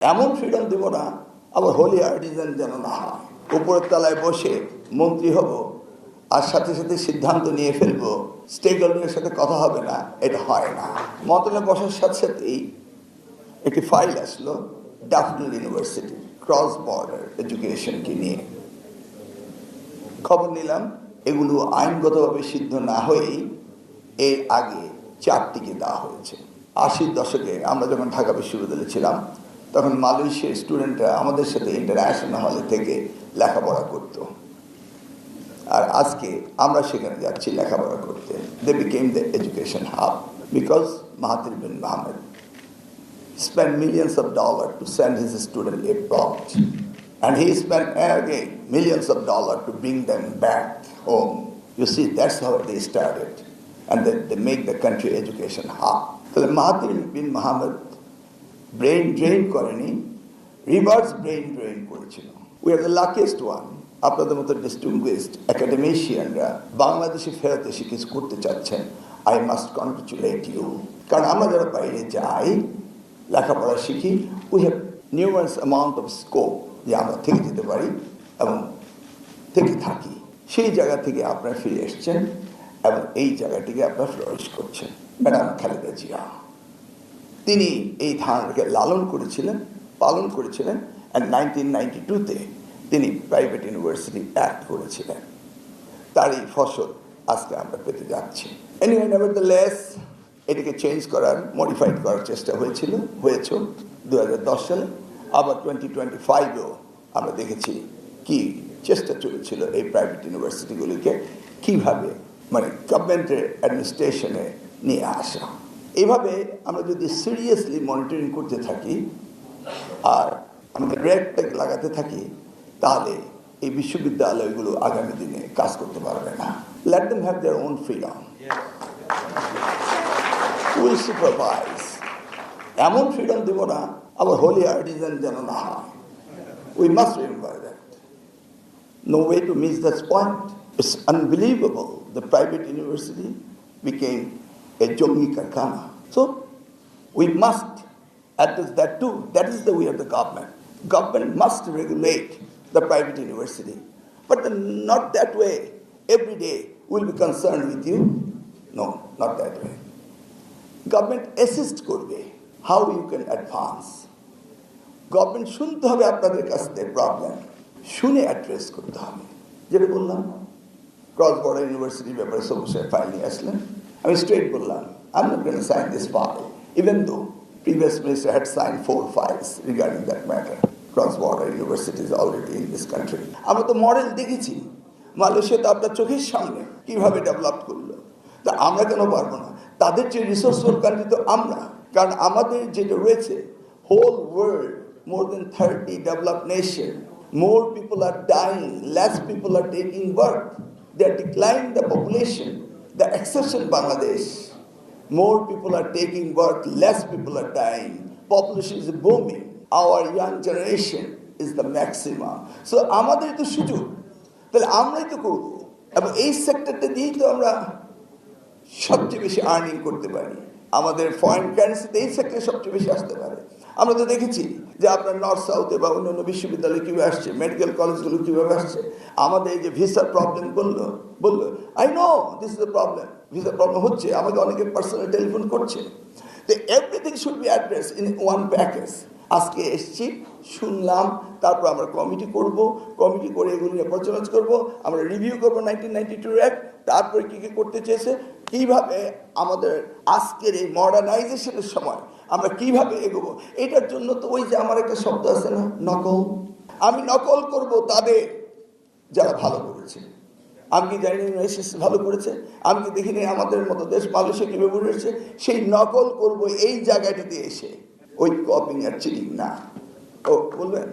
এমন ফ্রিডম দেব না আবার হোলি আর্টিজান যেন না হয়। উপরের তলায় বসে মন্ত্রী হব আর সাথে সাথে সিদ্ধান্ত নিয়ে ফেলবো, স্টেক হোল্ডারের সাথে কথা হবে না, এটা হয় না। মন্ত্রণালয়ে বসার সাথে সাথেই একটি ফাইল আসলো ড্যাফোডিল ইউনিভার্সিটি ক্রস বর্ডার এডুকেশনকে নিয়ে। খবর নিলাম এগুলো আইনগতভাবে সিদ্ধ না হয়েই এর আগে 4টিকে দেওয়া হয়েছে। 80-র দশকে আমরা যখন ঢাকা বিশ্ববিদ্যালয়ে ছিলাম তখন মালয়েশিয়ার স্টুডেন্টরা আমাদের সাথে ইন্টারন্যাশনাল হলে থেকে লেখাপড়া করত, আর আজকে আমরা সেখানে যাচ্ছি লেখাপড়া করতে। They became the education hub because Mahathir bin Mohamad spent millions of dollars to send his students abroad, and he spent again millions of dollars to bring them back home. You see, that's how they started, and they make the country education hub. So Mahathir bin Mohammed brain drain করেনি, reverse brain drain করেছিল। We are the luckiest one. আপনাদের মতো distinguished একাডেমিশিয়ানরা বাংলাদেশে ফেরত এসে কিছু করতে চাচ্ছেন। I must congratulate you, কারণ আমরা যারা বাইরে যাই লেখাপড়া শিখি, we have numerous amount of scope যে আমরা থেকে যেতে পারি এবং থেকে থাকি। সেই জায়গা থেকে আপনারা ফিরে এসছেন এবং এই জায়গাটিকে আপনারা ফ্লোরিশ করছেন। ম্যাডাম খালেদা জিয়া তিনি এই ধারণাকে লালন করেছিলেন, পালন করেছিলেন, অ্যান্ড 1992-তে তিনি প্রাইভেট ইউনিভার্সিটি অ্যাক্ট করেছিলেন। তারই ফসল আজকে আমরা পেতে যাচ্ছি। এনিওয়ে, নেভারদ্যালেস এটিকে চেঞ্জ করার, মডিফাইড করার চেষ্টা হয়েছে 2010 সালে। আবার 2025-এও আমরা দেখেছি কি চেষ্টা চলেছিল এই প্রাইভেট ইউনিভার্সিটিগুলিকে কীভাবে গভর্নমেন্টের অ্যাডমিনিস্ট্রেশনে নিয়ে আসা। এইভাবে আমরা যদি সিরিয়াসলি মনিটরিং করতে থাকি আর আমাদের রেড ট্যাগ লাগাতে থাকি তাহলে এই বিশ্ববিদ্যালয়গুলো আগামী দিনে কাজ করতে পারবে না। Let them have their own freedom, will supervise. এমন ফ্রিডম দেব না আবার হোলি আর্টিজান যেন না হয়। We must remember that. No way to miss that point. It's unbelievable the private university became a Jongi Karkhana. So we must address that too. That is the way of the government. Government must regulate the private university, but not that way. Every day we'll be concerned with you. No, not that way. Government assist করবে how you can advance. Government শুনতে হবে আপনাদের কাছ থেকে problem, শুনে address করতে হবে। যেটা বললাম ক্রস বর্ডার ইউনিভার্সিটির ব্যাপারে সমস্যার ফাইল নিয়ে আসলেন, আমি স্ট্রেট বললাম I'm not going to sign this file, even though previous minister had signed 4 files regarding that matter. Cross-border university is already in this country. আমরা তো মডেল দেখেছি মালয়েশিয়া, তো আপনার চোখের সামনে কিভাবে ডেভেলপ করলো। তা আমরা কেন পারবো না? তাদের যে রিসোর্সফুল কান্ট্রি তো আমরা, কারণ আমাদের যেটা রয়েছে whole world, more than 30 developed nations, more people are dying, less people are taking birth. They are declining the population. The exception Bangladesh, more people are taking birth, less people are dying. Population is booming. Our young generation is the maximum. So আমাদের তো সুযোগ, তাহলে আমরাই তো করব, এবং এই সেক্টরটা দিয়েই তো আমরা সবচেয়ে বেশি আর্নিং করতে পারি। আমাদের ফরেন কারেন্সিতে এই সেক্টরে সবচেয়ে বেশি আসতে পারে। আমরা তো দেখেছি যে আপনার নর্থ সাউথে বা অন্যান্য বিশ্ববিদ্যালয় কীভাবে আসছে, মেডিকেল কলেজগুলো কীভাবে আসছে। আমাদের এই যে ভিসার প্রবলেম বললো I know this is the problem, ভিসার প্রবলেম হচ্ছে, আমাকে অনেকে পার্সোনাল টেলিফোন করছে। তো everything should be address in one package. আজকে এসছি, শুনলাম, তারপর আমরা কমিটি করব, কমিটি করে এগুলো নিয়ে পর্যালোচনা করবো, আমরা রিভিউ করবো 1992 অ্যাক্ট, তারপরে কী কী করতে চেয়েছে, কীভাবে আমাদের আজকের এই মডার্নাইজেশনের সময় আমরা কিভাবে এগোবো। এটার জন্য তো ওই যে আমার একটা শব্দ আছে না, নকল। আমি নকল করব তাদের যারা ভালো করেছে। আমি কি জানি ভালো করেছে? আমি কি দেখিনি আমাদের মতো দেশ মালয়েশিয়া কীভাবে করেছে? সেই নকল করব এই জায়গাটিতে এসে, ওই কপিং আর চিটিং না। ও বলবেন